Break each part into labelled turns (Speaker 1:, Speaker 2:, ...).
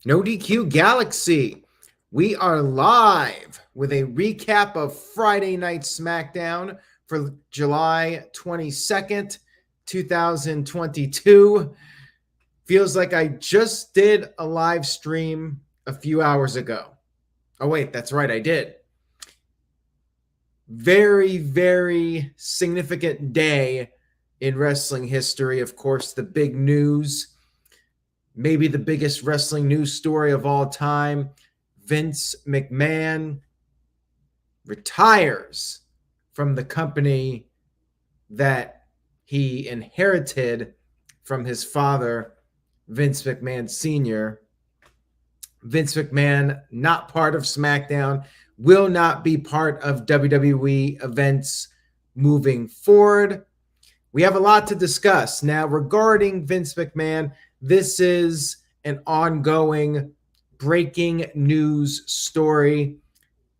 Speaker 1: No DQ Galaxy. We are live with a recap of Friday Night Smackdown for July 22nd, 2022. Feels like I just did a live stream a few hours ago. Oh, wait, that's right, I did. Very, very significant day in wrestling history. Of course, the big news, maybe the biggest wrestling news story of all time. Vince McMahon retires from the company that he inherited from his father, Vince McMahon Sr. Vince McMahon, not part of SmackDown, will not be part of WWE events moving forward. We have a lot to discuss. Now, regarding Vince McMahon, this is an ongoing breaking news story.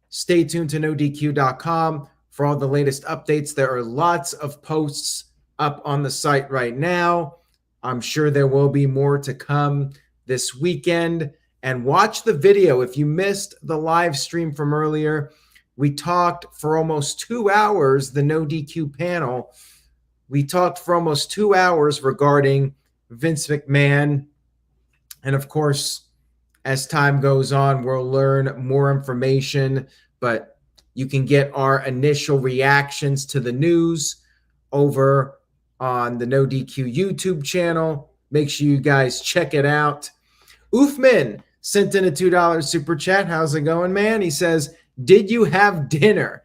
Speaker 1: Stay tuned to NoDQ.com for all the latest updates. There are lots of posts up on the site right now. I'm sure there will be more to come this weekend. And watch the video. If you missed the live stream from earlier, we talked for almost 2 hours, the No DQ panel. We talked for almost 2 hours regarding Vince McMahon. And of course, as time goes on, we'll learn more information, but you can get our initial reactions to the news over on the No DQ YouTube channel. Make sure you guys check it out. Oofman sent in a $2 super chat. How's it going, man? He says, did you have dinner?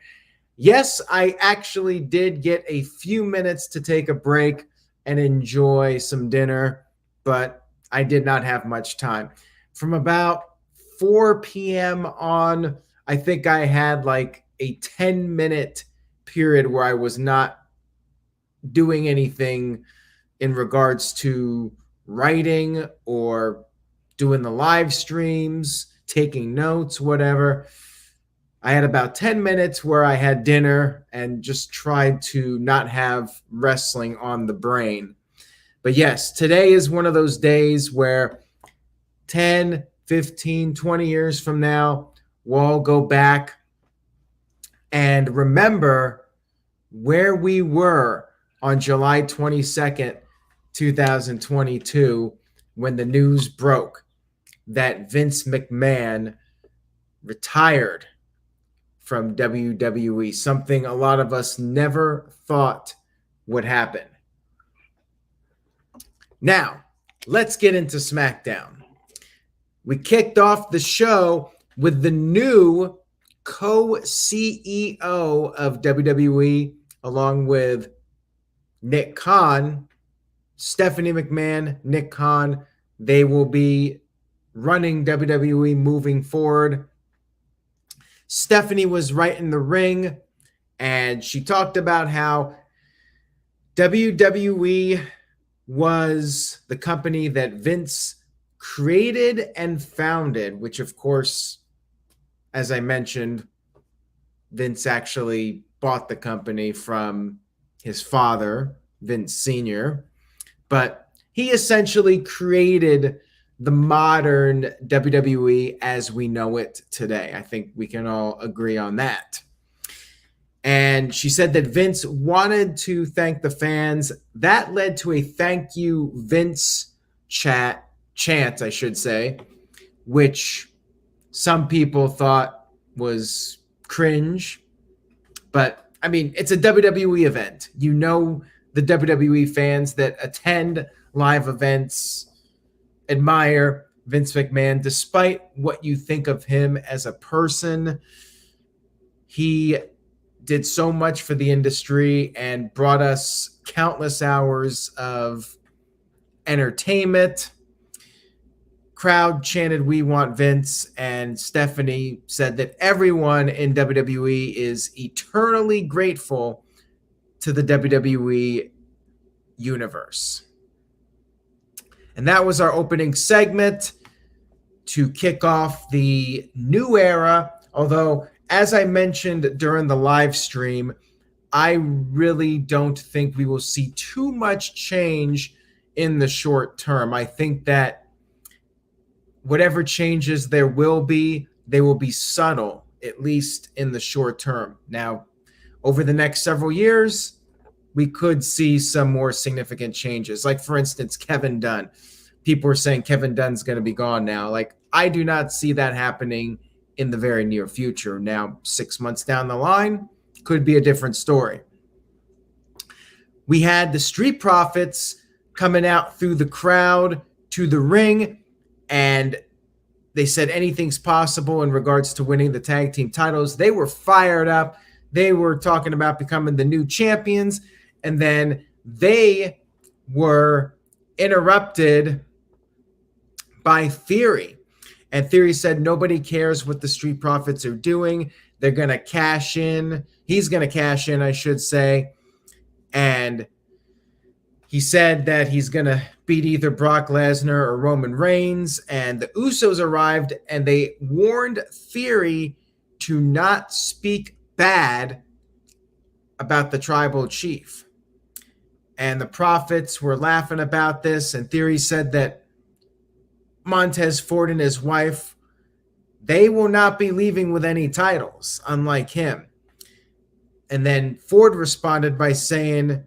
Speaker 1: Yes, I actually did get a few minutes to take a break and enjoy some dinner, but I did not have much time. From about 4 p.m. on, I think I had like a 10-minute period where I was not doing anything in regards to writing or doing the live streams, taking notes, whatever. I had about 10 minutes where I had dinner and just tried to not have wrestling on the brain. But yes, today is one of those days where 10, 15, 20 years from now, we'll all go back and remember where we were on July 22nd, 2022, when the news broke that Vince McMahon retired from WWE, something a lot of us never thought would happen. Now, let's get into SmackDown. We kicked off the show with the new co-CEO of WWE, along with Nick Khan, Stephanie McMahon, Nick Khan. They will be running WWE moving forward. Stephanie was right in the ring, and she talked about how WWE was the company that Vince created and founded, which, of course, as I mentioned, Vince actually bought the company from his father, Vince Sr., but he essentially created the modern WWE as we know it today. I think we can all agree on that. And she said that Vince wanted to thank the fans. That led to a thank you, Vince chant, I should say, which some people thought was cringe. But, I mean, it's a WWE event. You know, the WWE fans that attend live events admire Vince McMahon. Despite what you think of him as a person, he did so much for the industry and brought us countless hours of entertainment. Crowd chanted, "We want Vince," and Stephanie said that everyone in WWE is eternally grateful to the WWE universe. And that was our opening segment to kick off the new era. Although, as I mentioned during the live stream, I really don't think we will see too much change in the short term. I think that whatever changes there will be, they will be subtle, at least in the short term. Now, over the next several years, we could see some more significant changes. Like, for instance, Kevin Dunn. People are saying Kevin Dunn's going to be gone now. Like, I do not see that happening in the very near future. Now, 6 months down the line, could be a different story. We had the Street Profits coming out through the crowd to the ring, and they said anything's possible in regards to winning the tag team titles. They were fired up. They were talking about becoming the new champions, and then they were interrupted by Theory. And Theory said nobody cares what the Street Profits are doing. They're going to cash in. He's going to cash in, I should say. And he said that he's going to beat either Brock Lesnar or Roman Reigns. And the Usos arrived, and they warned Theory to not speak bad about the tribal chief. And the Profits were laughing about this, and Theory said that Montez Ford and his wife, they will not be leaving with any titles, unlike him. And then Ford responded by saying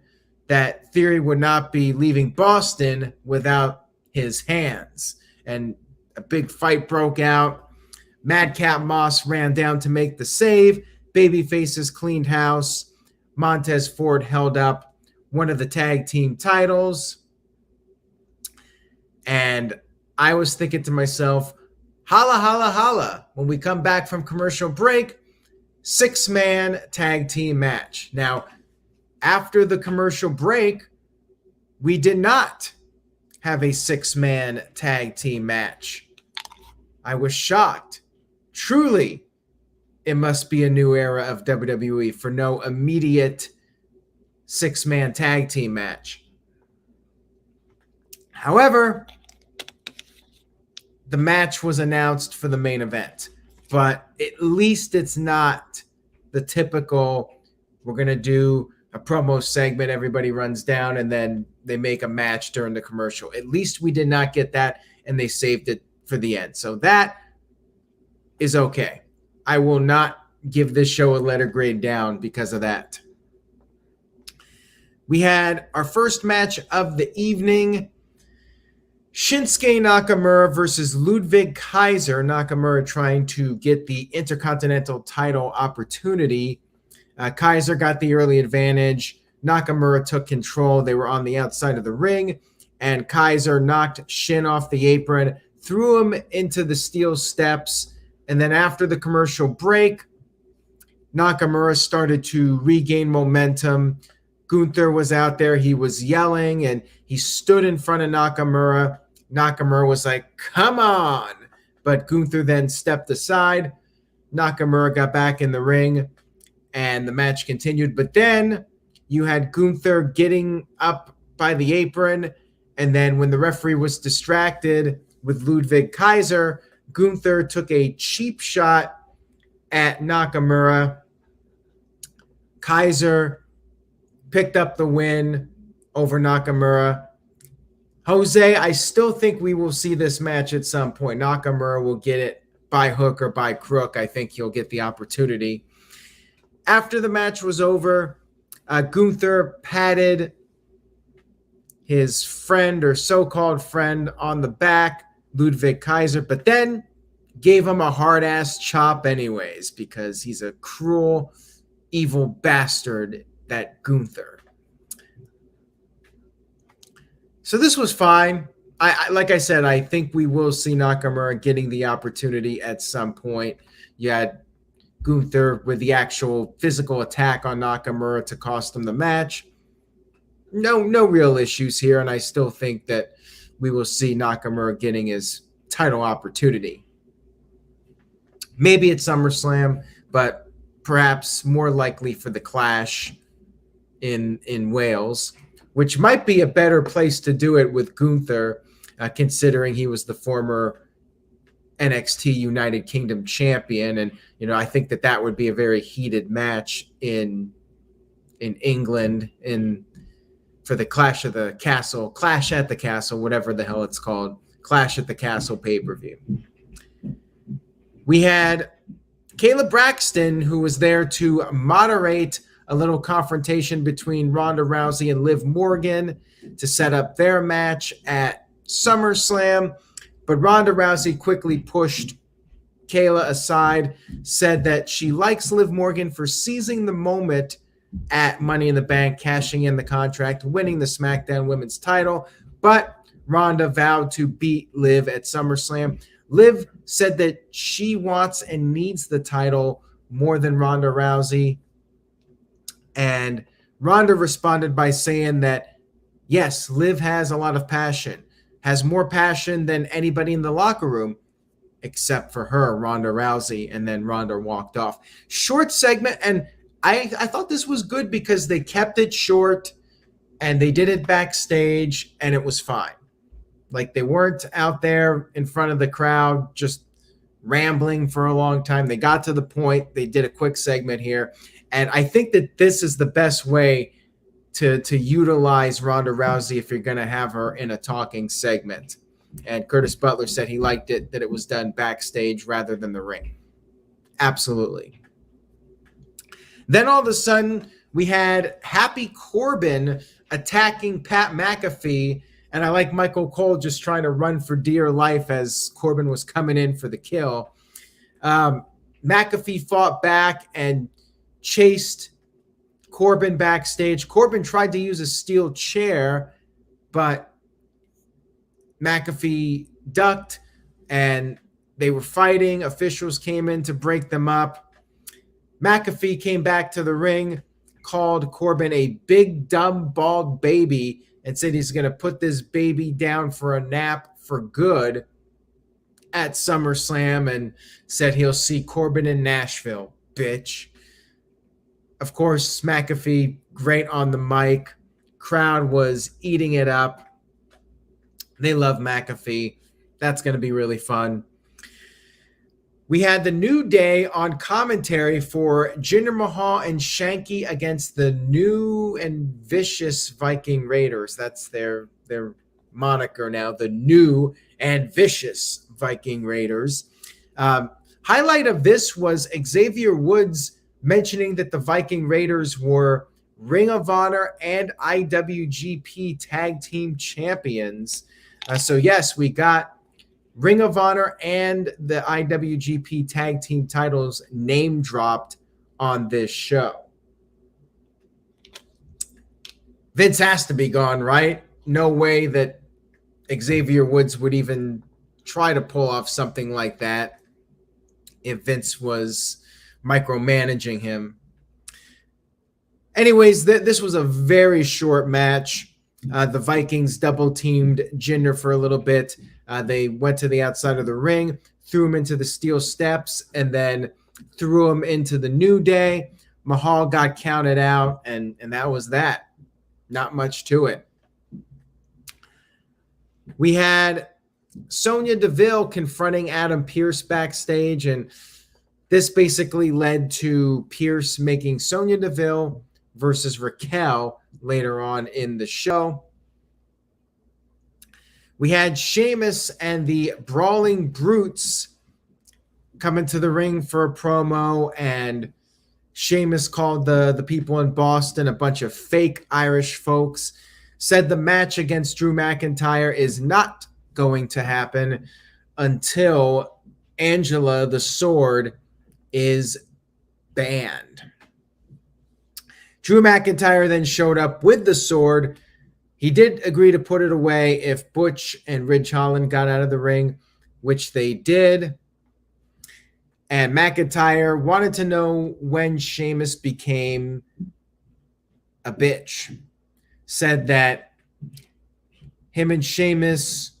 Speaker 1: that Theory would not be leaving Boston without his hands. And a big fight broke out. Madcap Moss ran down to make the save. Babyfaces cleaned house. Montez Ford held up one of the tag team titles. And I was thinking to myself, holla, holla, holla. When we come back from commercial break, 6-man tag team match. Now, after the commercial break, we did not have a 6-man tag team match. I was shocked. Truly, it must be a new era of WWE for no immediate 6-man tag team match. However, the match was announced for the main event, but at least it's not the typical, we're going to do a promo segment, everybody runs down, and then they make a match during the commercial. At least we did not get that, and they saved it for the end. So that is okay. I will not give this show a letter grade down because of that. We had our first match of the evening. Shinsuke Nakamura versus Ludwig Kaiser. Nakamura trying to get the Intercontinental title opportunity. Kaiser got the early advantage. Nakamura took control. They were on the outside of the ring, and Kaiser knocked Shin off the apron, threw him into the steel steps, and then after the commercial break, Nakamura started to regain momentum. Gunther was out there. He was yelling, and he stood in front of Nakamura. Nakamura was like, come on. But Gunther then stepped aside. Nakamura got back in the ring, and the match continued. But then you had Gunther getting up by the apron, and then when the referee was distracted with Ludwig Kaiser, Gunther took a cheap shot at Nakamura. Kaiser picked up the win over Nakamura. Jose, I still think we will see this match at some point. Nakamura will get it by hook or by crook. I think he'll get the opportunity. After the match was over, Gunther patted his friend or so-called friend on the back, Ludwig Kaiser, but then gave him a hard-ass chop anyways because he's a cruel, evil bastard, that Gunther. So this was fine. Like I said, I think we will see Nakamura getting the opportunity at some point. You had Gunther with the actual physical attack on Nakamura to cost him the match. No real issues here, and I still think that we will see Nakamura getting his title opportunity. Maybe at SummerSlam, but perhaps more likely for the Clash in Wales, which might be a better place to do it with Gunther, considering he was the former NXT United Kingdom champion. And, I think that would be a very heated match in England for the Clash at the Castle, whatever the hell it's called. Clash at the Castle pay-per-view. We had Kayla Braxton, who was there to moderate a little confrontation between Ronda Rousey and Liv Morgan to set up their match at SummerSlam. But Ronda Rousey quickly pushed Kayla aside, said that she likes Liv Morgan for seizing the moment at Money in the Bank, cashing in the contract, winning the SmackDown Women's title. But Ronda vowed to beat Liv at SummerSlam. Liv said that she wants and needs the title more than Ronda Rousey. And Ronda responded by saying that, yes, Liv has a lot of passion, has more passion than anybody in the locker room, except for her, Ronda Rousey. And then Ronda walked off. Short segment, and I thought this was good because they kept it short and they did it backstage and it was fine. Like, they weren't out there in front of the crowd just rambling for a long time. They got to the point. They did a quick segment here. And I think that this is the best way to utilize Ronda Rousey if you're going to have her in a talking segment. And Curtis Butler said he liked it, that it was done backstage rather than the ring. Absolutely. Then all of a sudden, we had Happy Corbin attacking Pat McAfee. And I like Michael Cole just trying to run for dear life as Corbin was coming in for the kill. McAfee fought back and chased Corbin backstage. Corbin tried to use a steel chair, but McAfee ducked and they were fighting. Officials came in to break them up. McAfee came back to the ring, called Corbin a big, dumb, bald baby, and said he's going to put this baby down for a nap for good at SummerSlam, and said he'll see Corbin in Nashville, bitch. Of course, McAfee, great on the mic. Crowd was eating it up. They love McAfee. That's going to be really fun. We had the New Day on commentary for Jinder Mahal and Shanky against the new and vicious Viking Raiders. That's their moniker now, the new and vicious Viking Raiders. Highlight of this was Xavier Woods mentioning that the Viking Raiders were Ring of Honor and IWGP Tag Team Champions. So yes, we got Ring of Honor and the IWGP Tag Team titles name dropped on this show. Vince has to be gone, right? No way that Xavier Woods would even try to pull off something like that if Vince was micromanaging him. Anyways, this was a very short match. The Vikings double-teamed Jinder for a little bit. They went to the outside of the ring, threw him into the steel steps, and then threw him into the New Day. Mahal got counted out, and that was that. Not much to it. We had Sonya Deville confronting Adam Pearce backstage, and this basically led to Pearce making Sonya Deville versus Raquel later on in the show. We had Sheamus and the Brawling Brutes coming to the ring for a promo, and Sheamus called the people in Boston a bunch of fake Irish folks, said the match against Drew McIntyre is not going to happen until Angela the Sword is banned. Drew McIntyre then showed up with the sword. He did agree to put it away if Butch and Ridge Holland got out of the ring, which they did. And McIntyre wanted to know when Sheamus became a bitch. Said that him and Sheamus,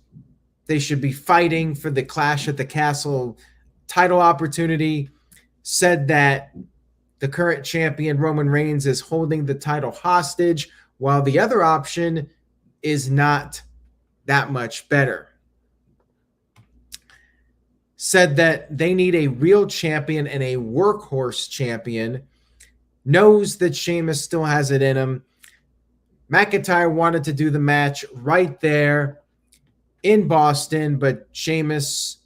Speaker 1: they should be fighting for the Clash at the Castle title opportunity. Said that the current champion, Roman Reigns, is holding the title hostage, while the other option is not that much better. Said that they need a real champion and a workhorse champion. Knows that Sheamus still has it in him. McIntyre wanted to do the match right there. in Boston, but Sheamus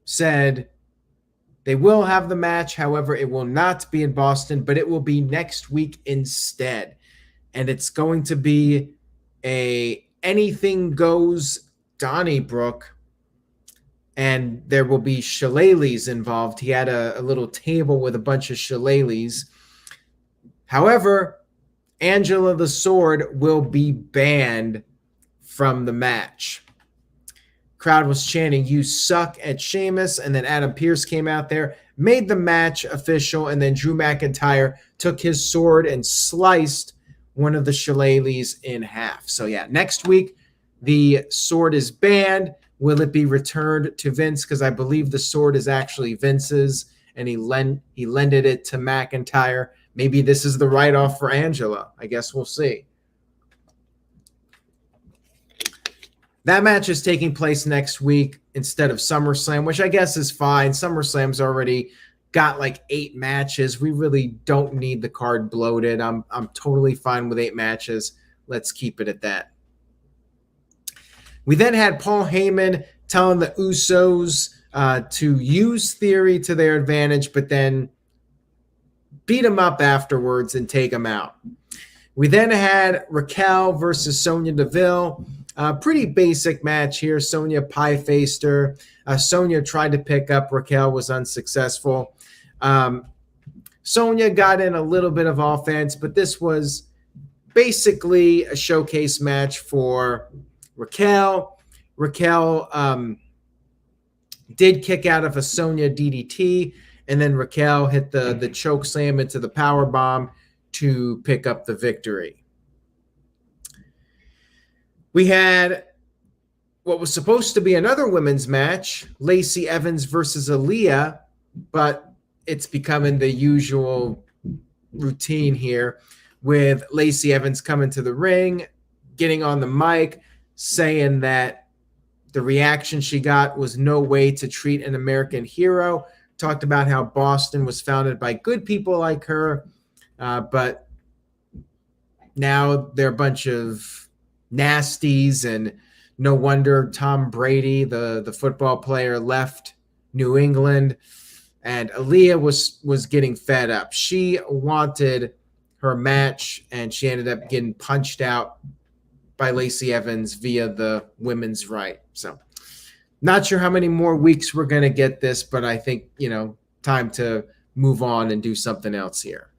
Speaker 1: said they will have the match. However, it will not be in Boston, but it will be next week instead. And it's going to be a anything goes Donnybrook, and there will be shillelaghs involved. He had a little table with a bunch of shillelaghs. However, Angela the Sword will be banned from the match. Crowd was chanting, "You suck," at Sheamus, and then Adam Pearce came out there, made the match official, and then Drew McIntyre took his sword and sliced one of the shillelaghs in half. So yeah, next week, the sword is banned. Will it be returned to Vince? Because I believe the sword is actually Vince's, and he lended it to McIntyre. Maybe this is the write-off for Angela. I guess we'll see. That match is taking place next week instead of SummerSlam, which I guess is fine. SummerSlam's already got like 8 matches. We really don't need the card bloated. I'm totally fine with 8 matches. Let's keep it at that. We then had Paul Heyman telling the Usos to use Theory to their advantage, but then beat him up afterwards and take him out. We then had Raquel versus Sonya Deville. Pretty basic match here. Sonya pie-faced her. Sonya tried to pick up. Raquel was unsuccessful. Sonya got in a little bit of offense, but this was basically a showcase match for Raquel. Raquel did kick out of a Sonya DDT, and then Raquel hit the choke slam into the power bomb to pick up the victory. We had what was supposed to be another women's match, Lacey Evans versus Aliyah, but it's becoming the usual routine here with Lacey Evans coming to the ring, getting on the mic, saying that the reaction she got was no way to treat an American hero. Talked about how Boston was founded by good people like her, but now they're a bunch of nasties, and no wonder Tom Brady, the football player, left New England. And Aliyah was getting fed up. She wanted her match, and she ended up getting punched out by Lacey Evans via the women's right. So not sure how many more weeks we're going to get this, but I think, time to move on and do something else here.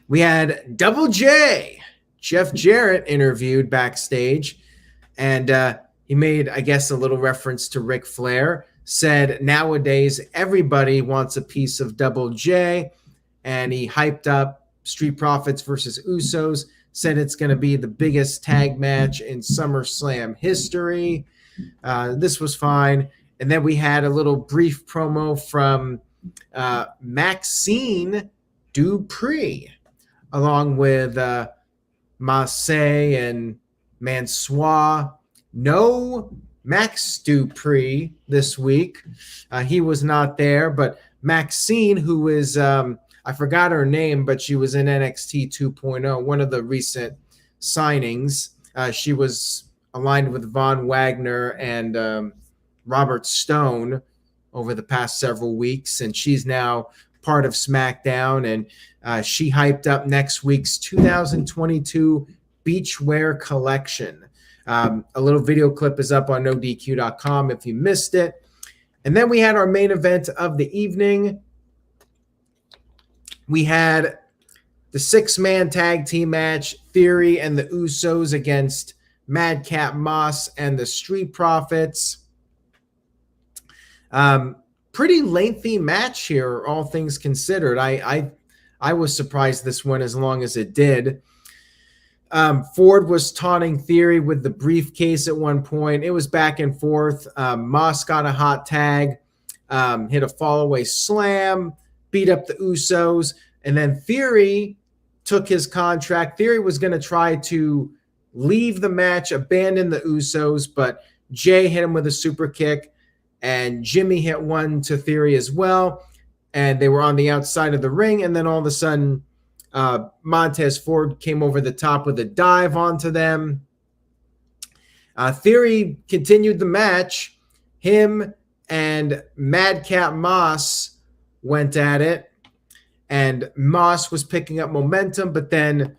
Speaker 1: We had Double J, Jeff Jarrett, interviewed backstage, and he made, I guess, a little reference to Ric Flair, said nowadays everybody wants a piece of Double J, and he hyped up Street Profits versus Usos, said it's going to be the biggest tag match in SummerSlam history. This was fine. And then we had a little brief promo from Maxine Dupree, along with Marseille and Mansois. No Max Dupree this week. He was not there, but Maxine, who is, I forgot her name, but she was in NXT 2.0, one of the recent signings. She was aligned with Von Wagner and Robert Stone over the past several weeks, and she's now part of SmackDown, and she hyped up next week's 2022 Beachwear collection. A little video clip is up on NoDQ.com if you missed it. And then we had our main event of the evening. We had the 6-man tag team match, Theory and the Usos against Madcap Moss and the Street Profits. Pretty lengthy match here, all things considered. I was surprised this went as long as it did. Ford was taunting Theory with the briefcase at one point. It was back and forth. Moss got a hot tag, hit a fallaway slam, beat up the Usos, and then Theory took his contract. Theory was going to try to leave the match, abandon the Usos, but Jay hit him with a super kick, and Jimmy hit one to Theory as well, and they were on the outside of the ring, and then all of a sudden Montez Ford came over the top with a dive onto them. Theory continued the match. Him and Madcap Moss went at it, and Moss was picking up momentum, but then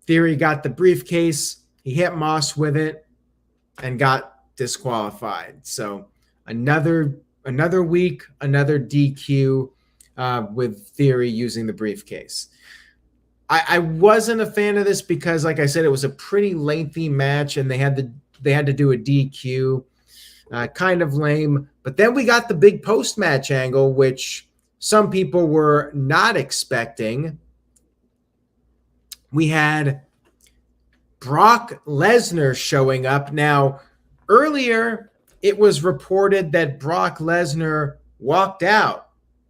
Speaker 1: Theory got the briefcase. He hit Moss with it and got disqualified. So another week, another DQ with Theory using the briefcase. I wasn't a fan of this because, like I said, it was a pretty lengthy match, and they had to do a DQ. Kind of lame. But then we got the big post-match angle, which some people were not expecting. We had Brock Lesnar showing up. Now, earlier, it was reported that Brock Lesnar walked out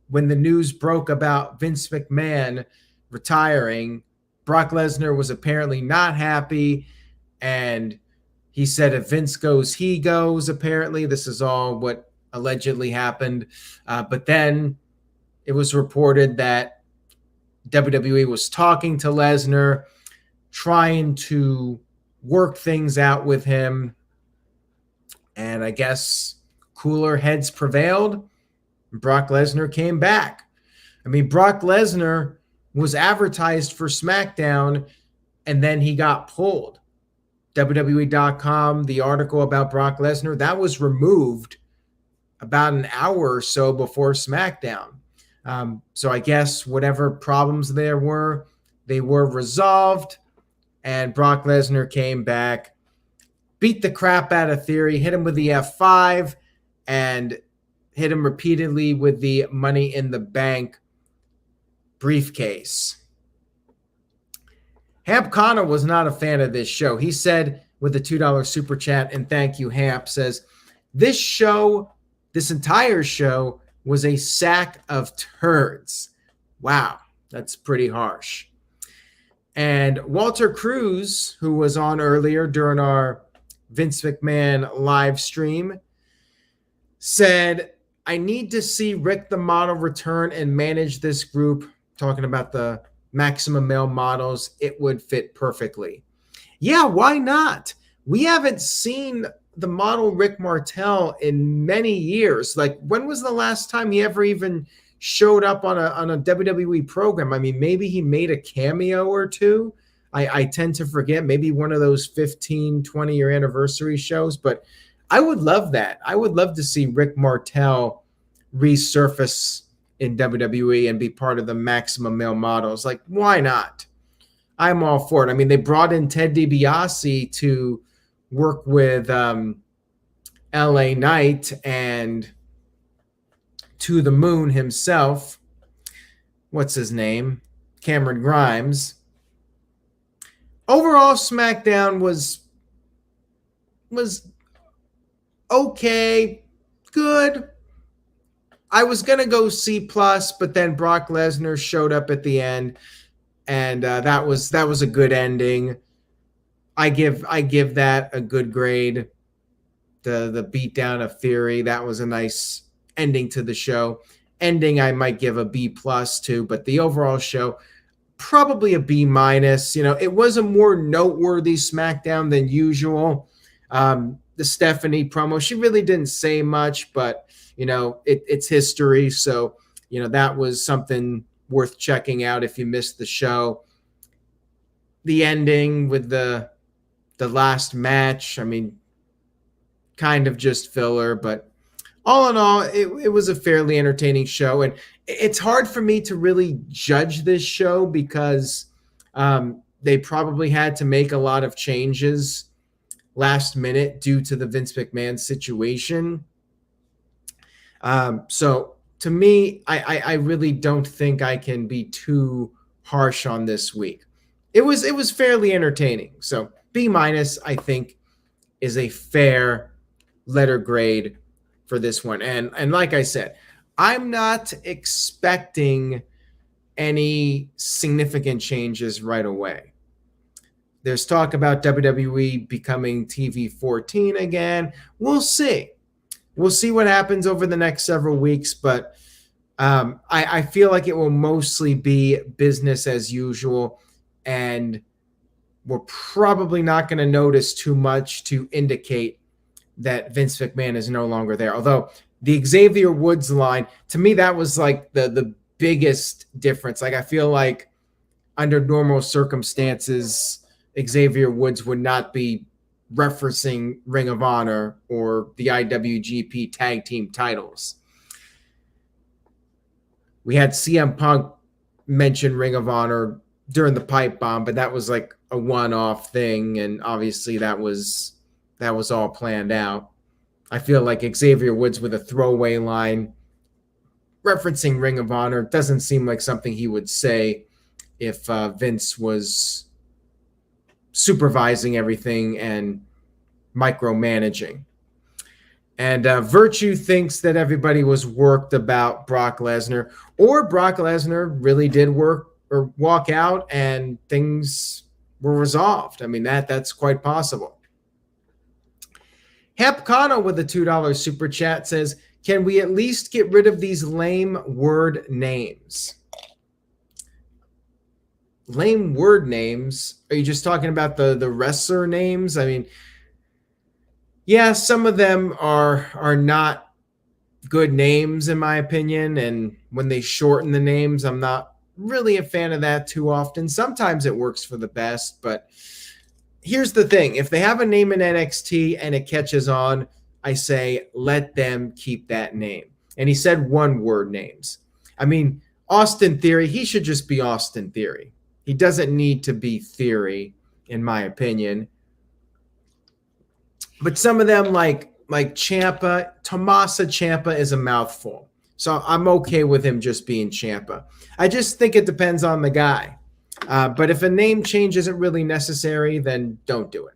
Speaker 1: when the news broke about Vince McMahon retiring. Brock Lesnar was apparently not happy, and he said if Vince goes, he goes. Apparently, this is all what allegedly happened. But then it was reported that WWE was talking to Lesnar, trying to work things out with him. And I guess cooler heads prevailed. Brock Lesnar came back. I mean, Brock Lesnar was advertised for SmackDown, and then he got pulled. WWE.com, the article about Brock Lesnar, that was removed about an hour or so before SmackDown. So I guess whatever problems there were, they were resolved, and Brock Lesnar came back, beat the crap out of Theory, hit him with the F5, and hit him repeatedly with the Money in the Bank briefcase. Hamp Connor was not a fan of this show. He said with the $2 super chat, and thank you, Hamp, says, this entire show was a sack of turds. Wow, that's pretty harsh. And Walter Cruz, who was on earlier during our Vince McMahon live stream, said, I need to see Rick the Model return and manage this group, talking about the Maximum Male Models. It would fit perfectly. Yeah, why not? We haven't seen the model Rick Martel in many years. Like, when was the last time he ever even showed up on a WWE program? I mean, maybe he made a cameo or two. I tend to forget, maybe one of those 15, 20-year anniversary shows, but I would love that. I would love to see Rick Martel resurface in WWE and be part of the Maximum Male Models. Like, why not? I'm all for it. I mean, they brought in Ted DiBiase to work with LA Knight and To the Moon himself. What's his name? Cameron Grimes. Overall, SmackDown was okay, good. I was going to go C+, but then Brock Lesnar showed up at the end, and that was a good ending. I give that a good grade. The beatdown of Theory, that was a nice ending to the show. Ending I might give a B+ to, but the overall show, probably a B-. It was a more noteworthy SmackDown than usual. The Stephanie promo, she really didn't say much, but it's history. So, that was something worth checking out if you missed the show. The ending with the last match, I mean, kind of just filler, but all in all, it was a fairly entertaining show. And it's hard for me to really judge this show because they probably had to make a lot of changes last minute due to the Vince McMahon situation. So to me, I really don't think I can be too harsh on this week. It was fairly entertaining. So B-, I think, is a fair letter grade for this one. And like I said, I'm not expecting any significant changes right away. There's talk about WWE becoming TV 14 again. We'll see. We'll see what happens over the next several weeks, but I feel like it will mostly be business as usual. And we're probably not going to notice too much to indicate that Vince McMahon is no longer there. Although the Xavier Woods line, to me, that was like the biggest difference. Like, I feel like under normal circumstances, Xavier Woods would not be referencing Ring of Honor or the IWGP tag team titles. We had CM Punk mention Ring of Honor during the pipe bomb, but that was like a one-off thing, and obviously that was all planned out. I feel like Xavier Woods with a throwaway line referencing Ring of Honor doesn't seem like something he would say if Vince was supervising everything and micromanaging. And Virtue thinks that everybody was worked about Brock Lesnar, or Brock Lesnar really did work or walk out and things were resolved. I mean, that's quite possible. Hep Kano with a $2 super chat says, can we at least get rid of these lame word names? Lame word names? Are you just talking about the wrestler names? I mean, yeah, some of them are not good names in my opinion, and when they shorten the names, I'm not really a fan of that too often. Sometimes it works for the best, but here's the thing. If they have a name in NXT and it catches on, I say let them keep that name. And he said one word names. I mean, Austin Theory, he should just be Austin Theory. He doesn't need to be Theory, in my opinion. But some of them, like Ciampa, Tommaso Ciampa is a mouthful. So I'm okay with him just being Ciampa. I just think it depends on the guy. But if a name change isn't really necessary, then don't do it.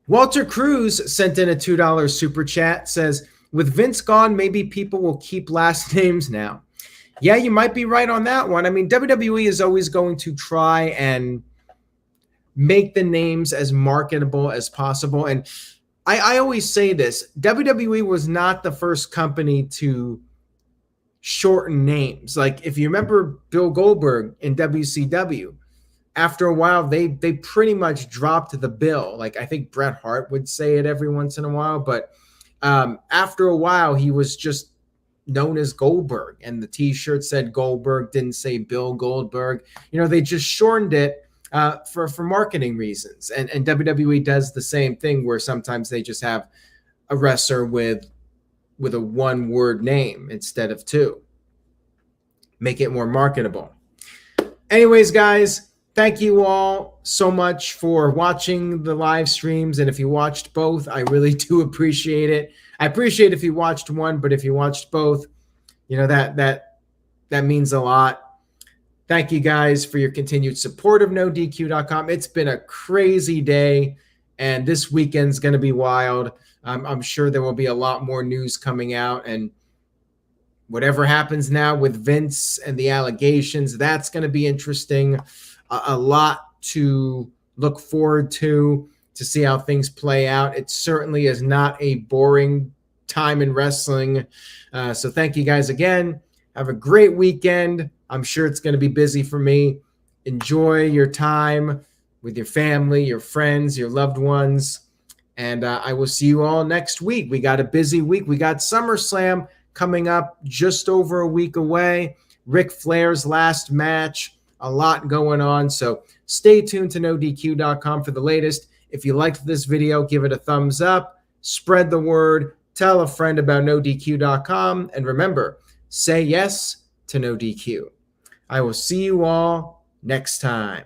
Speaker 1: Walter Cruz sent in a $2 super chat, says, with Vince gone, maybe people will keep last names now. Yeah, you might be right on that one. I mean, WWE is always going to try and make the names as marketable as possible. And I always say this, WWE was not the first company to shorten names. Like, if you remember Bill Goldberg in WCW, after a while, they pretty much dropped the bill. Like, I think Bret Hart would say it every once in a while, but after a while, he was just known as Goldberg, and the T-shirt said Goldberg, didn't say Bill Goldberg. You know, they just shortened it for marketing reasons. And WWE does the same thing, where sometimes they just have a wrestler with a one-word name instead of two. Make it more marketable. Anyways, guys, thank you all so much for watching the live streams. And if you watched both, I really do appreciate it. I appreciate if you watched one, but if you watched both, you know, that means a lot. Thank you guys for your continued support of NoDQ.com. It's been a crazy day, and this weekend's going to be wild. I'm sure there will be a lot more news coming out, and whatever happens now with Vince and the allegations, that's going to be interesting. A lot to look forward to see how things play out. It certainly is not a boring time in wrestling. So thank you guys again. Have a great weekend. I'm sure it's going to be busy for me. Enjoy your time with your family, your friends, your loved ones. And I will see you all next week. We got a busy week. We got SummerSlam coming up just over a week away. Ric Flair's last match. A lot going on. So stay tuned to NoDQ.com for the latest. If you liked this video, give it a thumbs up. Spread the word. Tell a friend about NoDQ.com. And remember, say yes to NoDQ. I will see you all next time.